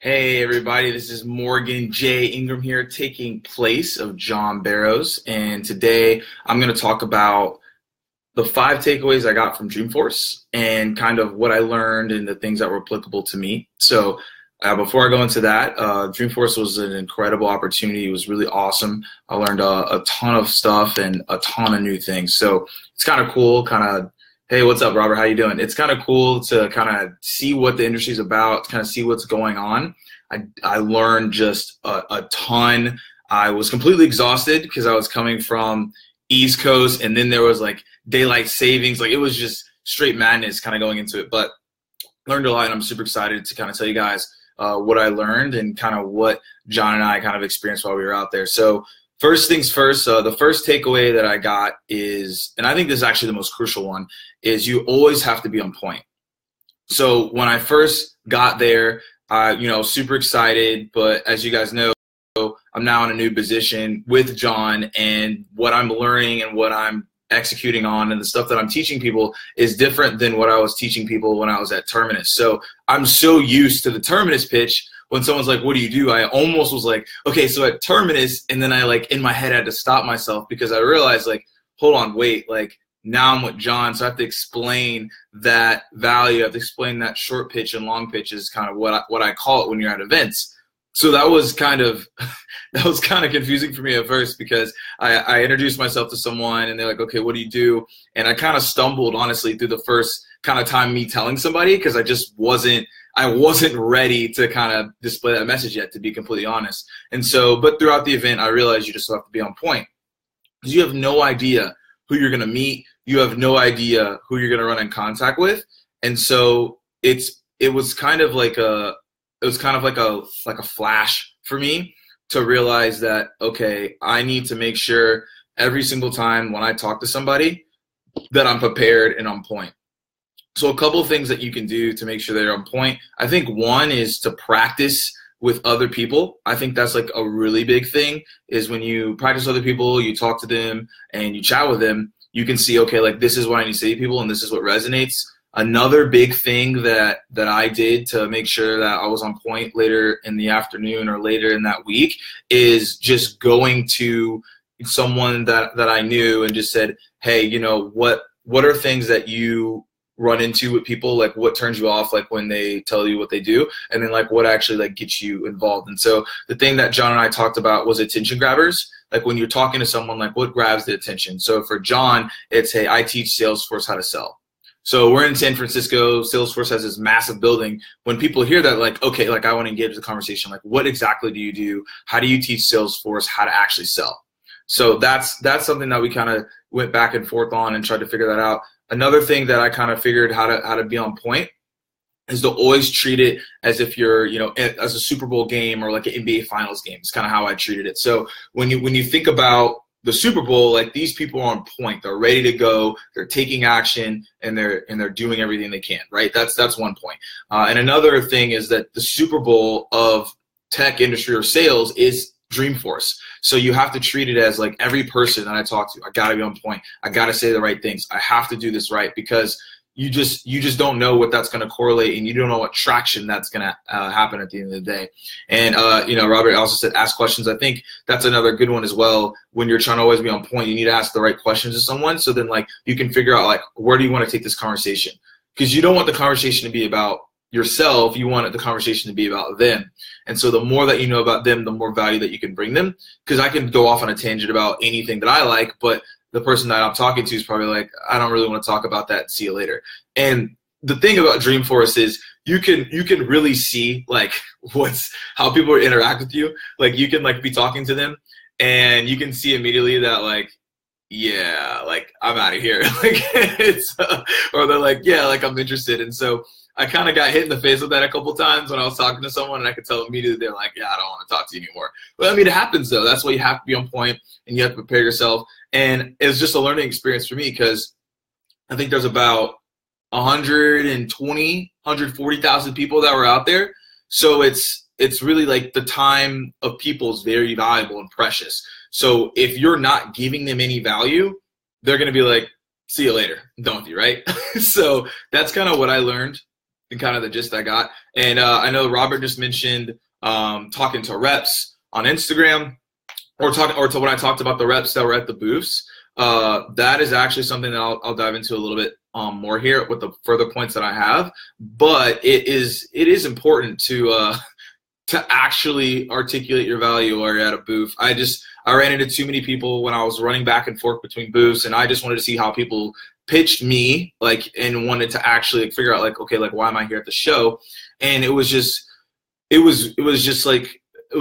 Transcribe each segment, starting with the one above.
Hey everybody, this is Morgan J. Ingram here, taking place of John Barrows, and today I'm going to talk about the 5 takeaways I got from Dreamforce and kind of what I learned and the things that were applicable to me. So before I go into that, Dreamforce was an incredible opportunity. It was really awesome. I learned a ton of stuff and a ton of new things. So it's kind of cool, hey, what's up, Robert? How you doing? It's kind of cool to kind of see what the industry's about, kind of see what's going on. I learned just a ton. I was completely exhausted because I was coming from East Coast, and then there was like daylight savings. Like it was just straight madness kind of going into it. But learned a lot, and I'm super excited to kind of tell you guys what I learned and kind of what John and I kind of experienced while we were out there. So first things first, the first takeaway that I got is, and I think this is actually the most crucial one, is you always have to be on point. So when I first got there, super excited, but as you guys know, I'm now in a new position with John, and what I'm learning and what I'm executing on and the stuff that I'm teaching people is different than what I was teaching people when I was at Terminus. So I'm so used to the Terminus pitch. When someone's like, what do you do? I almost was like, okay, so at Terminus, and then I in my head had to stop myself because I realized hold on, wait, now I'm with John, so I have to explain that value. I have to explain that short pitch and long pitch is kind of what I call it when you're at events. So that was kind of confusing for me at first because I introduced myself to someone and they're like, okay, what do you do? And I kind of stumbled, honestly, through the first kind of time me telling somebody because I wasn't ready to kind of display that message yet, to be completely honest. And so, but throughout the event, I realized you just have to be on point because you have no idea who you're going to meet. You have no idea who you're going to run in contact with. And so it was kind of like a flash for me to realize that, okay, I need to make sure every single time when I talk to somebody that I'm prepared and on point. So a couple of things that you can do to make sure that you're on point. I think one is to practice with other people. I think that's a really big thing is when you practice with other people, you talk to them and you chat with them, you can see, okay, this is what I need to say to people and this is what resonates. Another big thing that I did to make sure that I was on point later in the afternoon or later in that week is just going to someone that I knew and just said, hey, what are things that you run into with people, what turns you off, when they tell you what they do, and then what actually gets you involved. And so the thing that John and I talked about was attention grabbers. When you're talking to someone, what grabs the attention. So for John, it's, hey, I teach Salesforce how to sell. So we're in San Francisco. Salesforce has this massive building. When people hear that, okay, I want to engage the conversation. What exactly do you do? How do you teach Salesforce how to actually sell? So that's something that we kind of went back and forth on and tried to figure that out. Another thing that I kind of figured how to be on point is to always treat it as if you're, as a Super Bowl game or an NBA Finals game. It's kind of how I treated it. So when you think about the Super Bowl, these people are on point. They're ready to go. They're taking action and they're doing everything they can. Right? That's one point. And another thing is that the Super Bowl of tech industry or sales is Dreamforce. So you have to treat it as every person that I talk to, I got to be on point. I got to say the right things. I have to do this right because you just don't know what that's going to correlate, and you don't know what traction that's going to happen at the end of the day. And Robert also said ask questions. I think that's another good one as well. When you're trying to always be on point, you need to ask the right questions to someone, so then you can figure out where do you want to take this conversation, because you don't want the conversation to be about yourself. You want the conversation to be about them. And so the more that you know about them, the more value that you can bring them, because I can go off on a tangent about anything that I like, but the person that I'm talking to is probably I don't really want to talk about that. See you later. And the thing about Dreamforce is you can really see how people interact with you. You can be talking to them and you can see immediately that yeah, I'm out of here. It's or they're yeah, I'm interested. And so I kind of got hit in the face with that a couple times when I was talking to someone, and I could tell immediately they're yeah, I don't want to talk to you anymore. But it happens though. That's why you have to be on point and you have to prepare yourself. And it's just a learning experience for me because I think there's about 140,000 people that were out there. So it's really the time of people is very valuable and precious. So if you're not giving them any value, they're going to be see you later. I'm done with you, right? So that's kind of what I learned. and kind of the gist I got. And I know Robert just mentioned talking to reps on Instagram, or to when I talked about the reps that were at the booths. That is actually something that I'll dive into a little bit more here with the further points that I have. But it is important to actually articulate your value while you're at a booth. I ran into too many people when I was running back and forth between booths, and I just wanted to see how people pitched me, and wanted to actually figure out okay, why am I here at the show? And it was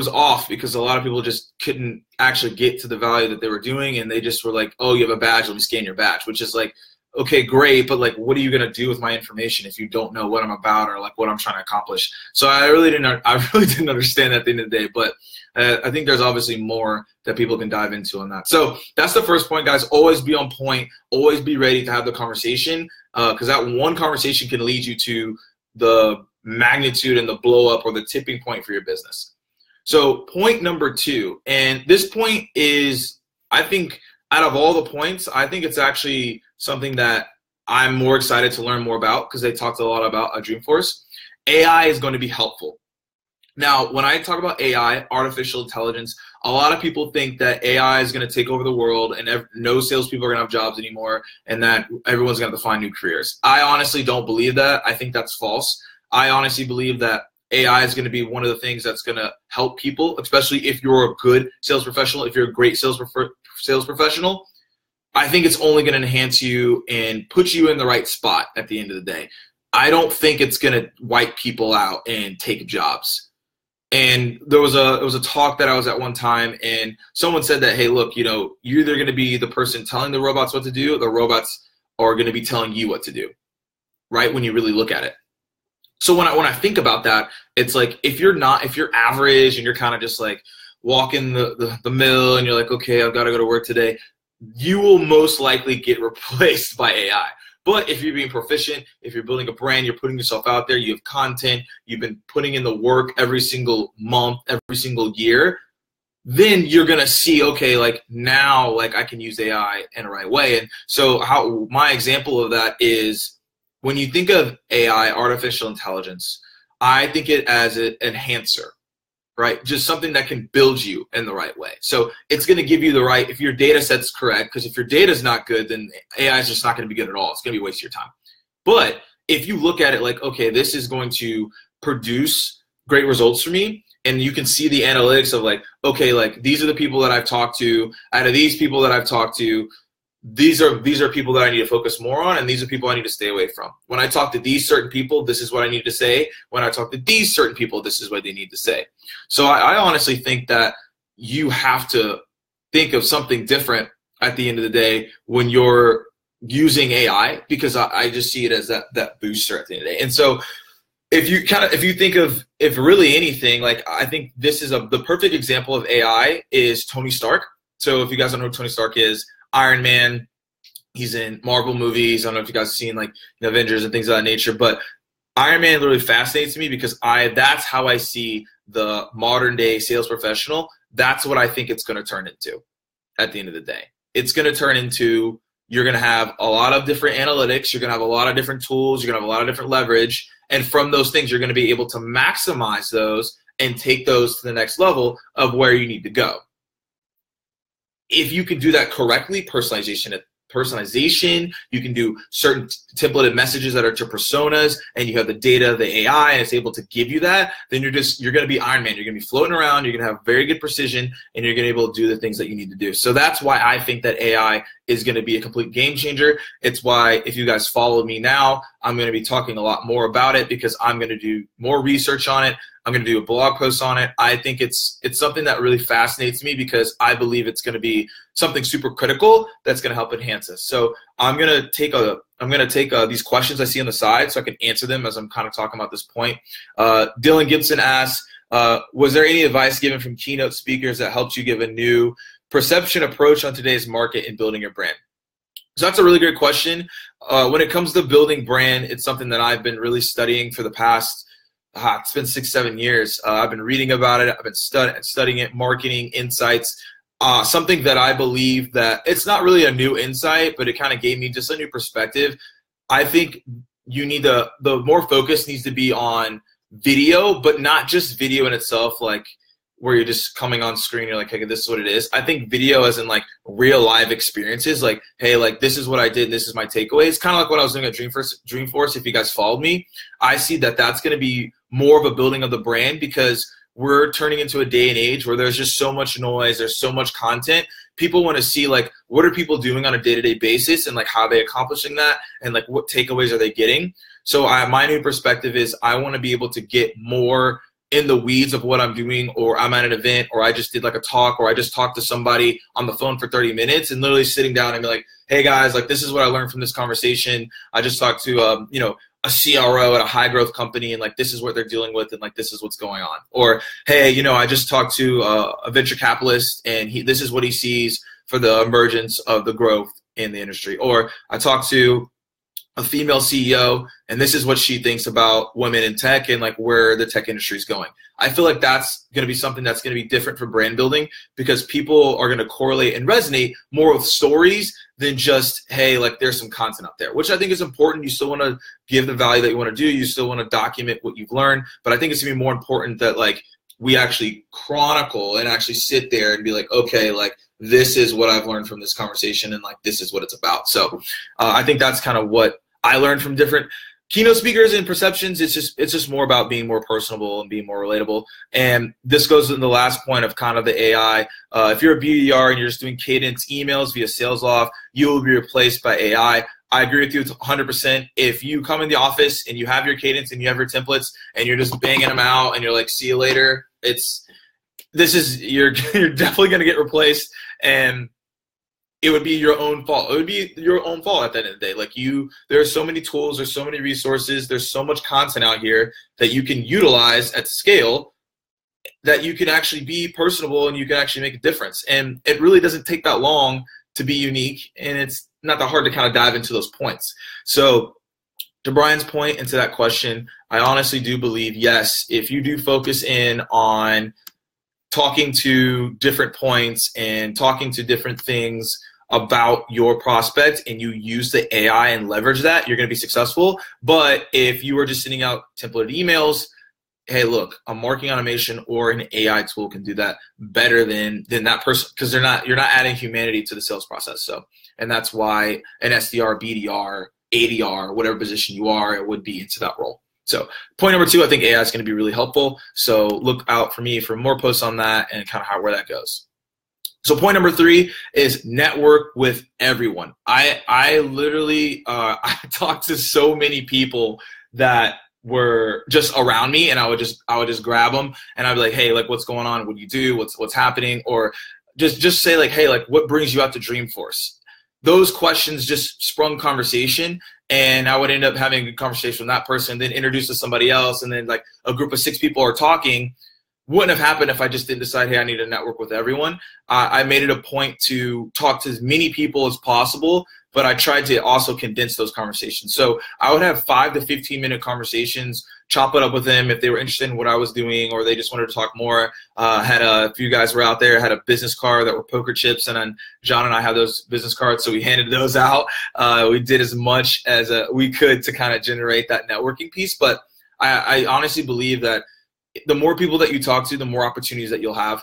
off, because a lot of people just couldn't actually get to the value that they were doing, and they just were like, oh, you have a badge, let me scan your badge, which is okay, great, but what are you going to do with my information if you don't know what I'm about or what I'm trying to accomplish? So I really didn't understand that at the end of the day, but I think there's obviously more that people can dive into on that. So that's the first point, guys. Always be on point, always be ready to have the conversation, because that one conversation can lead you to the magnitude and the blow up or the tipping point for your business. So point number 2, and this point is, I think, out of all the points, I think it's actually something that I'm more excited to learn more about, because they talked a lot about Dreamforce. AI is going to be helpful. Now, when I talk about AI, artificial intelligence, a lot of people think that AI is going to take over the world and no salespeople are going to have jobs anymore, and that everyone's going to have to find new careers. I honestly don't believe that. I think that's false. I honestly believe that AI is going to be one of the things that's going to help people, especially if you're a good sales professional, if you're a great sales professional. I think it's only going to enhance you and put you in the right spot at the end of the day. I don't think it's going to wipe people out and take jobs. And there was a talk that I was at one time, and someone said that, hey, look, you're either going to be the person telling the robots what to do, or the robots are going to be telling you what to do, right, when you really look at it. So when I think about that, it's if you're average and you're kind of just walking the mill and you're okay, I've got to go to work today, you will most likely get replaced by AI. But if you're being proficient, if you're building a brand, you're putting yourself out there, you have content, you've been putting in the work every single month, every single year, then you're going to see, okay, now I can use AI in the right way. And so my example of that is, when you think of AI, artificial intelligence, I think it as an enhancer, right? Just something that can build you in the right way. So it's going to give you the right, if your data set's correct, because if your data is not good, then AI is just not going to be good at all. It's going to be a waste of your time. But if you look at it okay, this is going to produce great results for me, and you can see the analytics of okay, these are the people that I've talked to. Out of these people that I've talked to, these are people that I need to focus more on, and these are people I need to stay away from. When I talk to these certain people, this is what I need to say. When I talk to these certain people, this is what they need to say. So I honestly think that you have to think of something different at the end of the day when you're using AI, because I just see it as that booster at the end of the day. And so if you think of, if really anything, I think this is the perfect example of AI is Tony Stark. So if you guys don't know who Tony Stark is, Iron Man, he's in Marvel movies. I don't know if you guys have seen Avengers and things of that nature, but Iron Man literally fascinates me, because that's how I see the modern day sales professional. That's what I think it's going to turn into at the end of the day. It's going to turn into, you're going to have a lot of different analytics. You're going to have a lot of different tools. You're going to have a lot of different leverage. And from those things, you're going to be able to maximize those and take those to the next level of where you need to go. If you can do that correctly, personalization, you can do certain templated messages that are to personas, and you have the data, the AI, and it's able to give you that, then you're going to be Iron Man. You're going to be floating around, you're going to have very good precision, and you're going to be able to do the things that you need to do. So that's why I think that AI is going to be a complete game changer. It's why, if you guys follow me now, I'm going to be talking a lot more about it, because I'm going to do more research on it. I'm going to do a blog post on it. I think it's something that really fascinates me, because I believe it's going to be something super critical that's going to help enhance us. So I'm going to take these questions I see on the side so I can answer them as I'm kind of talking about this point. Dylan Gibson asks, was there any advice given from keynote speakers that helped you give a new perception approach on today's market in building your brand? So that's a really great question. When it comes to building brand, it's something that I've been really studying for the past it's been 6-7 years. I've been reading about it. I've been studying it, marketing, insights. Something that I believe that it's not really a new insight, but it kind of gave me just a new perspective. I think the more focus needs to be on video, but not just video in itself, like where you're just coming on screen, you're like, hey, this is what it is. I think video as in like real live experiences, like, hey, like this is what I did, this is my takeaway. It's kind of like what I was doing at Dreamforce. If you guys followed me, I see that that's going to be more of a building of the brand, because we're turning into a day and age where there's just so much noise, there's so much content. People want to see like what are people doing on a day-to-day basis, and like how are they accomplishing that, and like what takeaways are they getting. So my new perspective is I want to be able to get more in the weeds of what I'm doing, or I'm at an event, or I just did like a talk, or I just talked to somebody on the phone for 30 minutes and literally sitting down and be like, hey guys, like this is what I learned from this conversation. I just talked to, a CRO at a high growth company, and like this is what they're dealing with, and like this is what's going on. Or, hey, I just talked to a venture capitalist, and this is what he sees for the emergence of the growth in the industry. Or I talked to a female CEO, and this is what she thinks about women in tech and like where the tech industry is going. I feel like that's going to be something that's going to be different for brand building, because people are going to correlate and resonate more with stories than just, hey, like there's some content out there, which I think is important. You still want to give the value that you want to do. You still want to document what you've learned, but I think it's going to be more important that like we actually chronicle and actually sit there and be like, okay, like this is what I've learned from this conversation, and like this is what it's about. So I think that's kind of what I learned from different keynote speakers and perceptions. It's just more about being more personable and being more relatable. And this goes to the last point of kind of the AI. If you're a BDR and you're just doing cadence emails via SalesLoft, you will be replaced by AI. I agree with you 100%. If you come in the office and you have your cadence and you have your templates and you're just banging them out and you're like, see you later, you're definitely going to get replaced, and it would be your own fault. It would be your own fault at the end of the day. Like there are so many tools, there's so many resources, there's so much content out here that you can utilize at scale that you can actually be personable and you can actually make a difference. And it really doesn't take that long to be unique, and it's not that hard to kind of dive into those points. So to Brian's point and to that question, I honestly do believe, yes, if you do focus in on talking to different points and talking to different things about your prospect, and you use the AI and leverage that, you're going to be successful. But if you are just sending out templated emails, hey, look, a marketing automation or an AI tool can do that better than that person, because you're not adding humanity to the sales process. So, and that's why an SDR, BDR, ADR, whatever position you are, it would be into that role. So point number 2, I think AI is going to be really helpful. So look out for me for more posts on that and kind of where that goes. So point number 3 is network with everyone. I literally I talked to so many people that were just around me, and I would just grab them and I'd be like, hey, like what's going on? What do you do? What's happening? Or just say like, hey, like what brings you out to Dreamforce? Those questions just sprung conversation, and I would end up having a good conversation with that person, then introduce to somebody else, and then like a group of 6 people are talking. Wouldn't have happened if I just didn't decide, hey, I need to network with everyone. I made it a point to talk to as many people as possible, but I tried to also condense those conversations. So I would have 5 to 15-minute conversations, chop it up with them if they were interested in what I was doing or they just wanted to talk more. Had a few guys were out there, had a business card that were poker chips, and then John and I had those business cards, so we handed those out. We did as much as we could to kind of generate that networking piece. But I honestly believe that the more people that you talk to, the more opportunities that you'll have,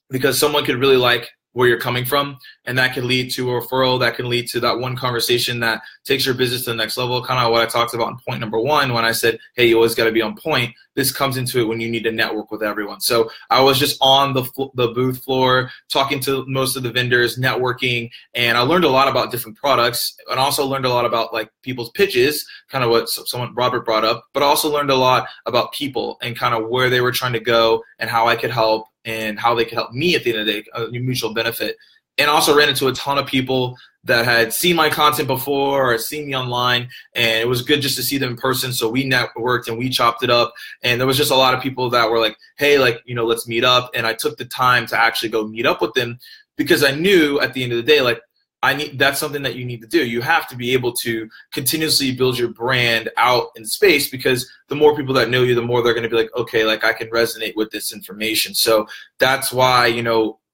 because someone could really like where you're coming from, and that can lead to a referral, that can lead to that one conversation that takes your business to the next level. Kind of what I talked about in point number 1 when I said, hey, you always got to be on point. This comes into it when you need to network with everyone. So I was just on the booth floor talking to most of the vendors, networking, and I learned a lot about different products, and also learned a lot about like people's pitches, kind of what Robert brought up, but also learned a lot about people and kind of where they were trying to go and how I could help and how they could help me at the end of the day, a mutual benefit. And also ran into a ton of people that had seen my content before or seen me online, and it was good just to see them in person. So we networked and we chopped it up, and there was just a lot of people that were like, hey, like, let's meet up. And I took the time to actually go meet up with them, because I knew at the end of the day, like, that's something that you need to do. You have to be able to continuously build your brand out in space, because the more people that know you, the more they're going to be like, okay, like I can resonate with this information. So that's why,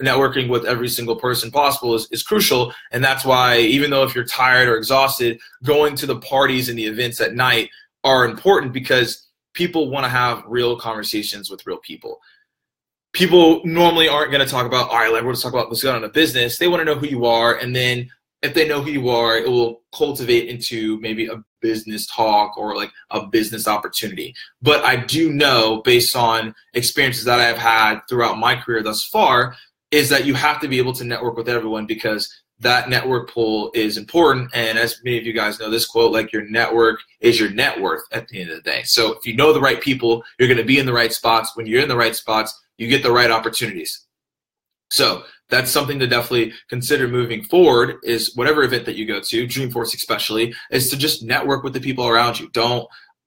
networking with every single person possible is crucial. And that's why, even though if you're tired or exhausted, going to the parties and the events at night are important, because people want to have real conversations with real people. People normally aren't going to talk about, all right, like, let's talk about what's going on in a business. They want to know who you are. And then if they know who you are, it will cultivate into maybe a business talk or like a business opportunity. But I do know, based on experiences that I've had throughout my career thus far, is that you have to be able to network with everyone, because that network pool is important. And as many of you guys know this quote, like, your network is your net worth at the end of the day. So if you know the right people, you're going to be in the right spots. When you're in the right spots, you get the right opportunities. So that's something to definitely consider moving forward, is whatever event that you go to, Dreamforce especially, is to just network with the people around you.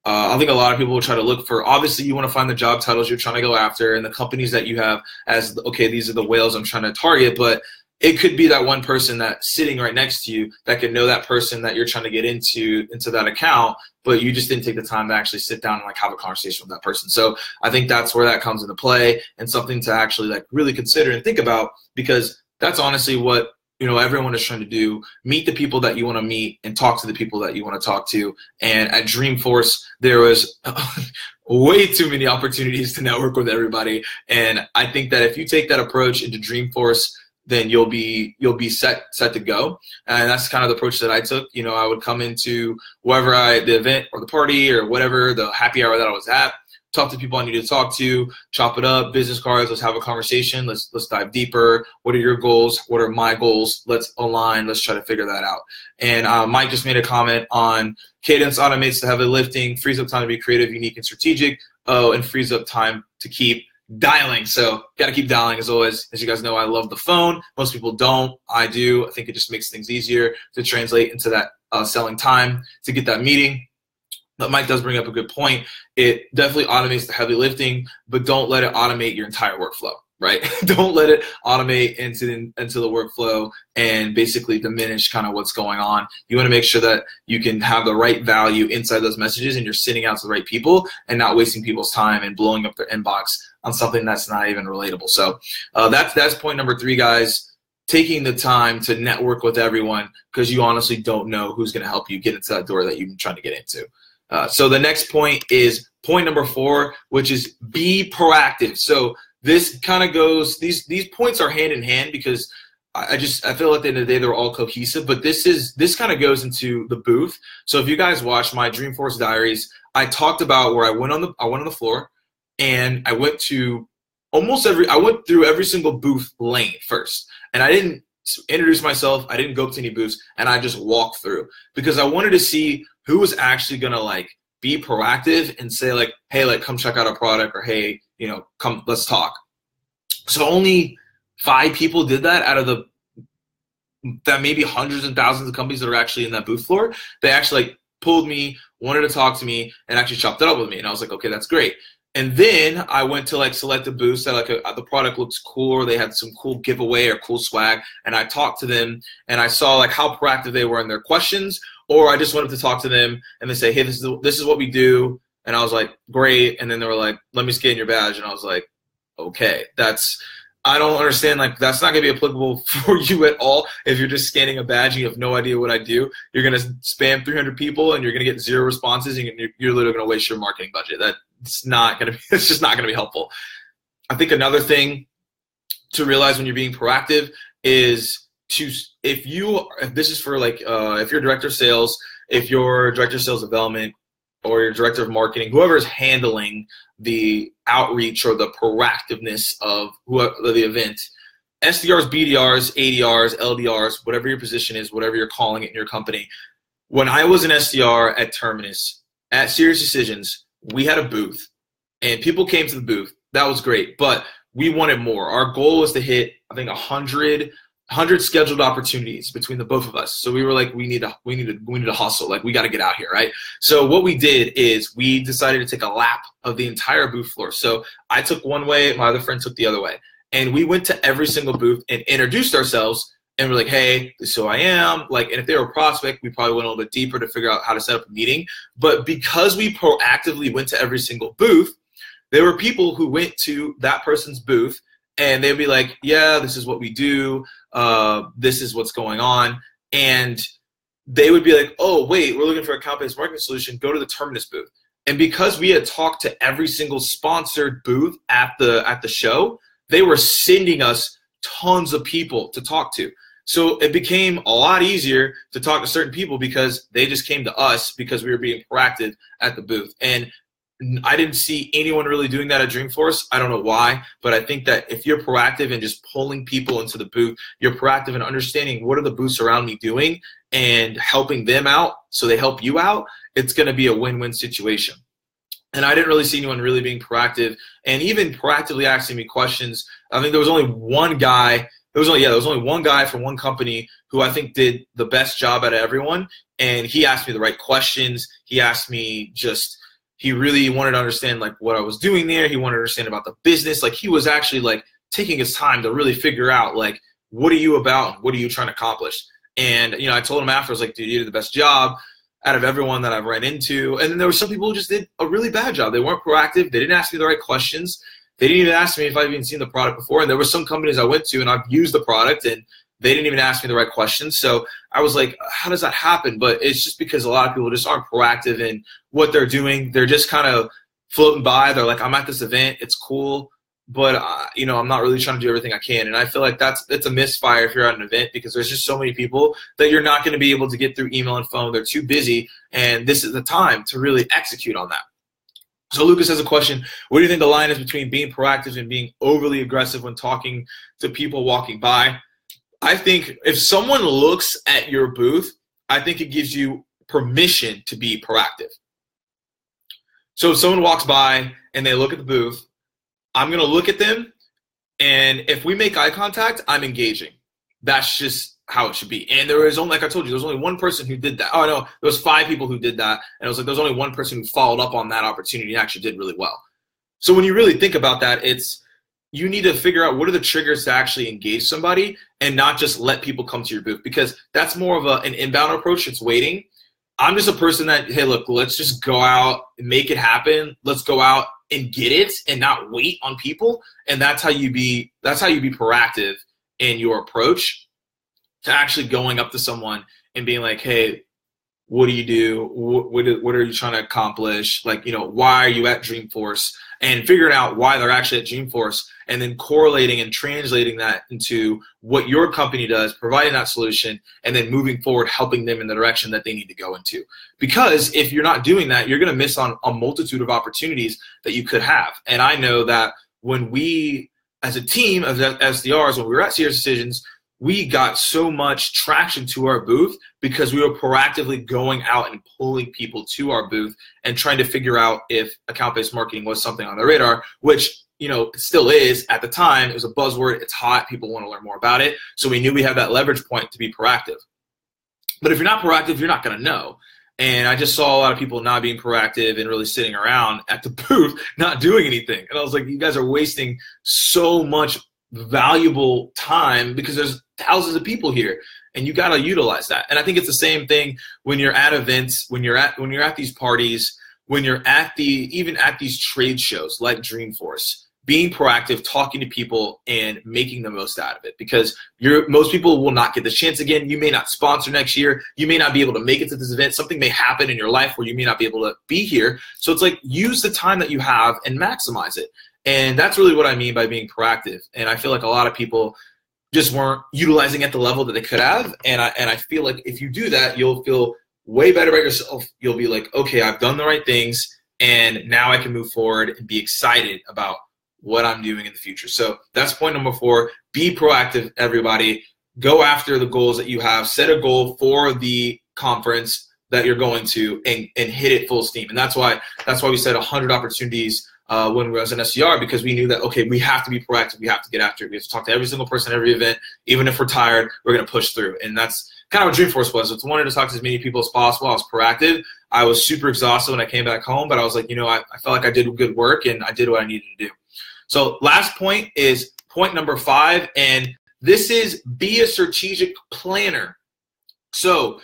I think a lot of people will try to look for, obviously you want to find the job titles you're trying to go after and the companies that you have as, okay, these are the whales I'm trying to target, but it could be that one person that's sitting right next to you that could know that person that you're trying to get into that account, but you just didn't take the time to actually sit down and like have a conversation with that person. So I think that's where that comes into play, and something to actually like really consider and think about, because that's honestly what, everyone is trying to do. Meet the people that you want to meet and talk to the people that you want to talk to. And at Dreamforce, there was way too many opportunities to network with everybody. And I think that if you take that approach into Dreamforce, then you'll be set to go. And that's kind of the approach that I took. I would come into the event or the party or whatever, the happy hour that I was at, talk to people I needed to talk to, chop it up, business cards, let's have a conversation, let's dive deeper. What are your goals? What are my goals? Let's align, let's try to figure that out. And Mike just made a comment on cadence automates the heavy lifting, frees up time to be creative, unique, and strategic. Oh, and frees up time to keep dialing. So got to keep dialing as always. As you guys know, I love the phone. Most people don't. I do. I think it just makes things easier to translate into that selling time to get that meeting. But Mike does bring up a good point. It definitely automates the heavy lifting, but don't let it automate your entire workflow, right? Don't let it automate into the workflow and basically diminish kind of what's going on. You want to make sure that you can have the right value inside those messages and you're sending out to the right people and not wasting people's time and blowing up their inbox on something that's not even relatable. So that's point number 3, guys. Taking the time to network with everyone, because you honestly don't know who's going to help you get into that door that you've been trying to get into. So the next point is point number 4, which is be proactive. So this kind of goes, these points are hand in hand, because I feel at the end of the day they're all cohesive, but this kind of goes into the booth. So if you guys watch my Dreamforce diaries, I talked about where I went on the floor, and I went through every single booth lane first, and I didn't introduce myself, I didn't go up to any booths, and I just walked through, because I wanted to see who was actually gonna like be proactive and say like, hey, like come check out our product, or hey, come, let's talk. So only 5 people did that out of that maybe hundreds and thousands of companies that are actually in that booth floor. They actually like pulled me, wanted to talk to me, and actually chopped it up with me. And I was like, okay, that's great. And then I went to like select a booth that like the product looks cool, or they had some cool giveaway or cool swag, and I talked to them, and I saw like how proactive they were in their questions, or I just wanted to talk to them and they say, hey, this is what we do, and I was like, great. And then they were like, let me scan your badge, and I was like, okay, I don't understand, like that's not gonna be applicable for you at all. If you're just scanning a badge and you have no idea what I do, you're gonna spam 300 people and you're gonna get 0 responses, and you're literally gonna waste your marketing budget. It's just not gonna be helpful. I think another thing to realize when you're being proactive is if this is for like if you're director of sales, if you're director of sales development, or your director of marketing, whoever is handling the outreach or the proactiveness of the event, SDRs, BDRs, ADRs, LDRs, whatever your position is, whatever you're calling it in your company. When I was an SDR at Terminus, at Serious Decisions, we had a booth, and people came to the booth. That was great, but we wanted more. Our goal was to hit, I think, 100 scheduled opportunities between the both of us. So we were like, we need to hustle. Like, we got to get out here, right? So what we did is we decided to take a lap of the entire booth floor. So I took one way, my other friend took the other way, and we went to every single booth and introduced ourselves and we're like, hey, this is who I am. Like, and if they were a prospect, we probably went a little bit deeper to figure out how to set up a meeting. But because we proactively went to every single booth, there were people who went to that person's booth and they'd be like, yeah, this is what we do. This is what's going on. And they would be like, oh, wait, we're looking for a account-based marketing solution. Go to the Terminus booth. And because we had talked to every single sponsored booth at the show, they were sending us tons of people to talk to. So it became a lot easier to talk to certain people because they just came to us because we were being proactive at the booth. And I didn't see anyone really doing that at Dreamforce. I don't know why, but I think that if you're proactive and just pulling people into the booth, you're proactive in understanding what are the booths around me doing and helping them out so they help you out, it's going to be a win-win situation. And I didn't really see anyone really being proactive and even proactively asking me questions. I think there was only one guy. There was only one guy from one company who I think did the best job out of everyone. And he asked me the right questions. He asked me he really wanted to understand like what I was doing there. He wanted to understand about the business. Like he was actually like taking his time to really figure out like, what are you about? What are you trying to accomplish? And, I told him after, I was like, dude, you did the best job out of everyone that I've ran into. And then there were some people who just did a really bad job. They weren't proactive. They didn't ask me the right questions. They didn't even ask me if I've even seen the product before. And there were some companies I went to and I've used the product and they didn't even ask me the right questions. So I was like, how does that happen? But it's just because a lot of people just aren't proactive in what they're doing. They're just kind of floating by. They're like, I'm at this event. It's cool. But, I'm not really trying to do everything I can. And I feel like it's a misfire if you're at an event because there's just so many people that you're not going to be able to get through email and phone. They're too busy. And this is the time to really execute on that. So Lucas has a question. What do you think the line is between being proactive and being overly aggressive when talking to people walking by? I think if someone looks at your booth, I think it gives you permission to be proactive. So if someone walks by and they look at the booth, I'm going to look at them, and if we make eye contact, I'm engaging. That's just how it should be. And there was only, like I told you, there was only one person who did that. Oh, no, there was 5 people who did that, and it was like there was only one person who followed up on that opportunity and actually did really well. So when you really think about that, you need to figure out what are the triggers to actually engage somebody and not just let people come to your booth because that's more of an inbound approach. It's waiting. I'm just a person that, hey, look, let's just go out and make it happen. Let's go out and get it and not wait on people. And that's how you be proactive in your approach to actually going up to someone and being like, hey, what do you do? What are you trying to accomplish? Like, why are you at Dreamforce? And figuring out why they're actually at Dreamforce and then correlating and translating that into what your company does, providing that solution, and then moving forward, helping them in the direction that they need to go into. Because if you're not doing that, you're going to miss on a multitude of opportunities that you could have. And I know that when we, as a team of SDRs, when we were at Serious Decisions, we got so much traction to our booth because we were proactively going out and pulling people to our booth and trying to figure out if account-based marketing was something on their radar, which, it still is. At the time, it was a buzzword. It's hot. People want to learn more about it. So we knew we had that leverage point to be proactive. But if you're not proactive, you're not going to know. And I just saw a lot of people not being proactive and really sitting around at the booth, not doing anything. And I was like, you guys are wasting so much valuable time because there's thousands of people here and you got to utilize that. And I think it's the same thing when you're at events, when you're at these parties, when you're even at these trade shows like Dreamforce, being proactive, talking to people and making the most out of it because most people will not get the chance again. You may not sponsor next year. You may not be able to make it to this event. Something may happen in your life where you may not be able to be here. So it's like use the time that you have and maximize it. And that's really what I mean by being proactive. And I feel like a lot of people just weren't utilizing at the level that they could have. And I feel like if you do that, you'll feel way better about yourself. You'll be like, okay, I've done the right things, and now I can move forward and be excited about what I'm doing in the future. So that's point number 4. Be proactive, everybody. Go after the goals that you have. Set a goal for the conference that you're going to and hit it full steam. And that's why we said 100 opportunities when we was an SDR, because we knew that, okay, we have to be proactive. We have to get after it. We have to talk to every single person at every event. Even if we're tired, we're going to push through. And that's kind of what Dreamforce was. It's wanted to talk to as many people as possible. I was proactive. I was super exhausted when I came back home, but I was like, I felt like I did good work and I did what I needed to do. So last point is point number 5. And This is be a strategic planner. So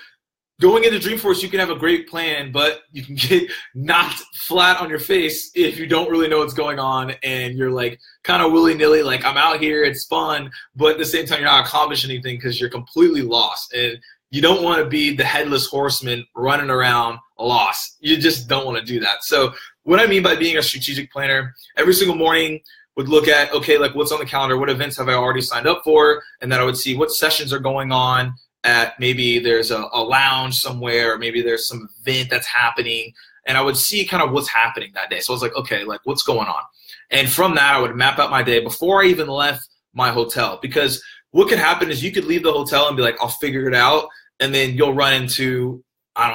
going into Dreamforce, you can have a great plan, but you can get knocked flat on your face if you don't really know what's going on and you're like kind of willy-nilly, like I'm out here, it's fun, but at the same time you're not accomplishing anything because you're completely lost. And you don't want to be the headless horseman running around lost. You just don't want to do that. So what I mean by being a strategic planner, every single morning would look at, okay, like what's on the calendar, what events have I already signed up for, and then I would see what sessions are going on at maybe there's a lounge somewhere, or maybe there's some event that's happening, and I would see kind of what's happening that day. So I was like, okay, like what's going on? And from that, I would map out my day before I even left my hotel, because what could happen is you could leave the hotel and be like, I'll figure it out, and then you'll run into,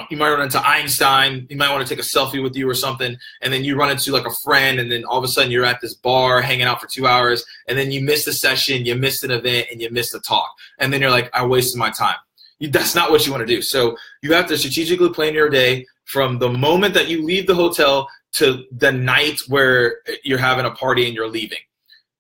you might run into Einstein, you might want to take a selfie with you or something, and then you run into like a friend, and then all of a sudden you're at this bar hanging out for 2 hours, and then you missed a session, you missed an event, and you missed a talk. And then you're like, I wasted my time. That's not what you want to do. So you have to strategically plan your day from the moment that you leave the hotel to the night where you're having a party and you're leaving.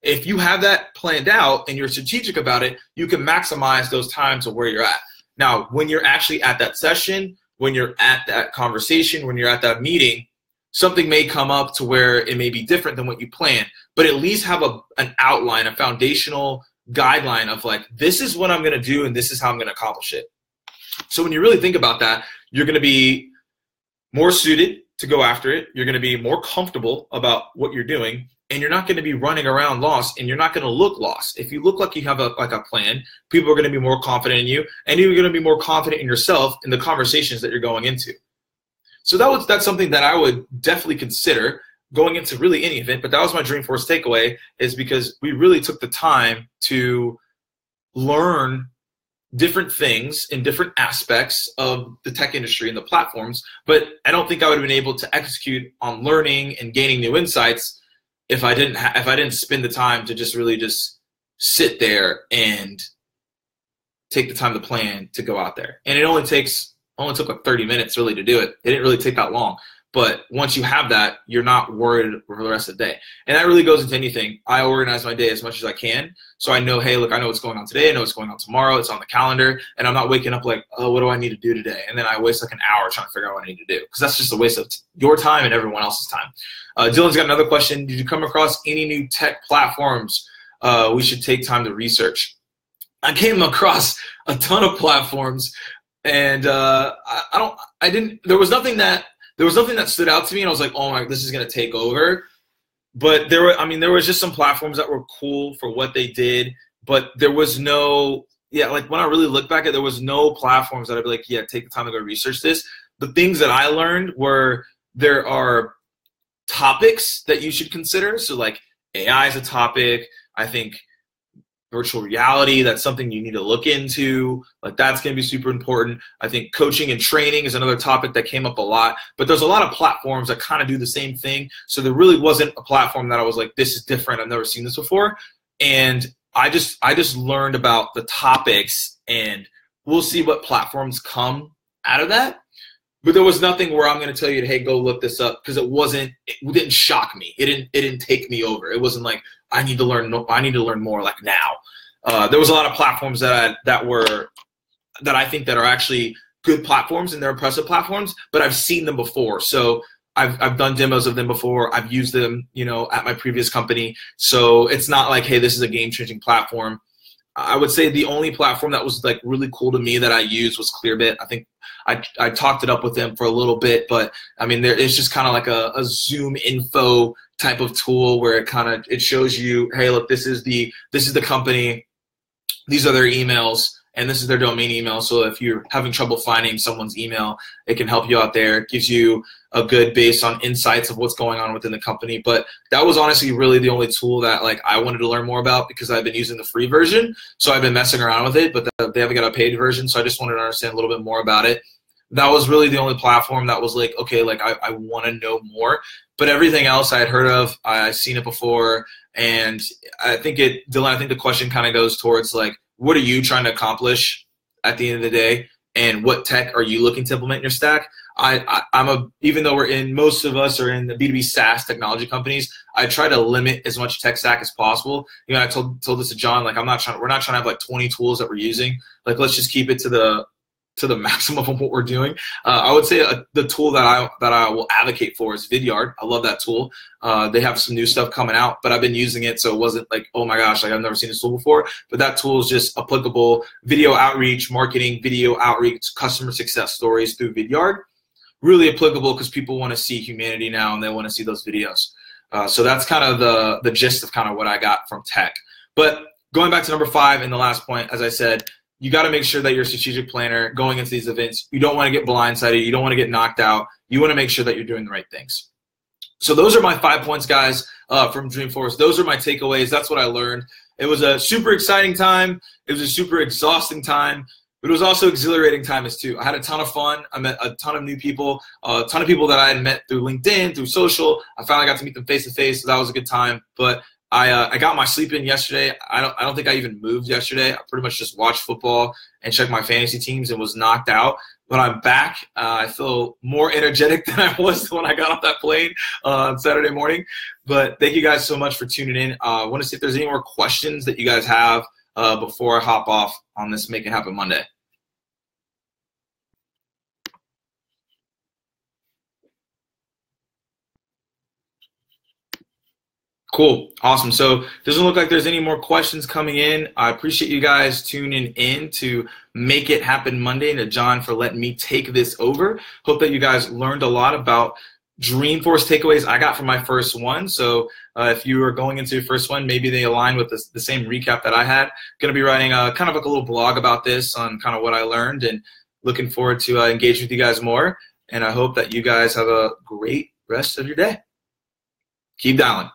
If you have that planned out and you're strategic about it, you can maximize those times of where you're at. Now, when you're actually at that session, when you're at that conversation, when you're at that meeting, something may come up to where it may be different than what you planned, but at least have an outline, a foundational guideline of like, this is what I'm going to do and this is how I'm going to accomplish it. So when you really think about that, you're going to be more suited to go after it. You're going to be more comfortable about what you're doing, and you're not going to be running around lost, and you're not going to look lost. If you look like you have a plan, people are going to be more confident in you, and you're going to be more confident in yourself in the conversations that you're going into. So that's something that I would definitely consider going into really any event, but that was my Dreamforce takeaway, is because we really took the time to learn different things in different aspects of the tech industry and the platforms, but I don't think I would have been able to execute on learning and gaining new insights if I didn't spend the time to just really just sit there and take the time to plan to go out there. And it only took like 30 minutes really to do it. It didn't really take that long. But once you have that, you're not worried for the rest of the day. And that really goes into anything. I organize my day as much as I can. So I know, hey, look, I know what's going on today. I know what's going on tomorrow. It's on the calendar. And I'm not waking up like, oh, what do I need to do today? And then I waste like an hour trying to figure out what I need to do. Because that's just a waste of your time and everyone else's time. Dylan's got another question. Did you come across any new tech platforms we should take time to research? I came across a ton of platforms. And there was nothing that stood out to me, and I was like, oh my, this is going to take over. But there was just some platforms that were cool for what they did, but there was like when I really look back at it, there was no platforms that I'd be like, yeah, take the time to go research this. The things that I learned were there are topics that you should consider. So like AI is a topic. I think virtual reality, that's something you need to look into. Like that's going to be super important. I think coaching and training is another topic that came up a lot, but there's a lot of platforms that kind of do the same thing. So there really wasn't a platform that I was like, this is different. I've never seen this before. And I just learned about the topics, and we'll see what platforms come out of that. But there was nothing where I'm going to tell you, hey, go look this up, because it didn't shock me. It didn't take me over. It wasn't like I need to learn more like now. There was a lot of platforms that I think that are actually good platforms, and they're impressive platforms, but I've seen them before. So I've done demos of them before. I've used them, at my previous company. So it's not like, hey, this is a game-changing platform. I would say the only platform that was like really cool to me that I used was Clearbit. I think I talked it up with them for a little bit, but I mean, it's just kind of like a Zoom info type of tool where it shows you, hey, look, this is the company, these are their emails, and this is their domain email. So if you're having trouble finding someone's email, it can help you out there. It gives you a good base on insights of what's going on within the company. But that was honestly really the only tool that I wanted to learn more about, because I've been using the free version. So I've been messing around with it, but they haven't got a paid version. So I just wanted to understand a little bit more about it. That was really the only platform that was like, okay, I want to know more. But everything else I had heard of, I've seen it before. And I think the question kind of goes towards what are you trying to accomplish at the end of the day? And what tech are you looking to implement in your stack? Even though most of us are in the B2B SaaS technology companies, I try to limit as much tech stack as possible. I told this to John, like we're not trying to have like 20 tools that we're using. Like let's just keep it to the maximum of what we're doing. I would say the tool that I will advocate for is Vidyard. I love that tool. They have some new stuff coming out, but I've been using it, so it wasn't like, oh my gosh, like I've never seen this tool before. But that tool is just applicable. Video outreach, marketing, video outreach, customer success stories through Vidyard. Really applicable because people want to see humanity now and they want to see those videos. So that's kind of the gist of kind of what I got from tech. But going back to number 5 and the last point, as I said, you got to make sure that you're a strategic planner going into these events. You don't want to get blindsided. You don't want to get knocked out. You want to make sure that you're doing the right things. So those are my 5 points, guys, from Dreamforce. Those are my takeaways. That's what I learned. It was a super exciting time. It was a super exhausting time. But it was also exhilarating time too. I had a ton of fun. I met a ton of new people, a ton of people that I had met through LinkedIn, through social. I finally got to meet them face to face, so that was a good time. But I got my sleep in yesterday. I don't think I even moved yesterday. I pretty much just watched football and checked my fantasy teams and was knocked out. But I'm back. I feel more energetic than I was when I got off that plane on Saturday morning. But thank you guys so much for tuning in. I want to see if there's any more questions that you guys have before I hop off on this Make It Happen Monday. Cool. Awesome. So doesn't look like there's any more questions coming in. I appreciate you guys tuning in to Make It Happen Monday, and to John for letting me take this over. Hope that you guys learned a lot about Dreamforce takeaways I got from my first one. So if you are going into your first one, maybe they align with the same recap that I had. Going to be writing kind of like a little blog about this on kind of what I learned, and looking forward to engage with you guys more. And I hope that you guys have a great rest of your day. Keep dialing.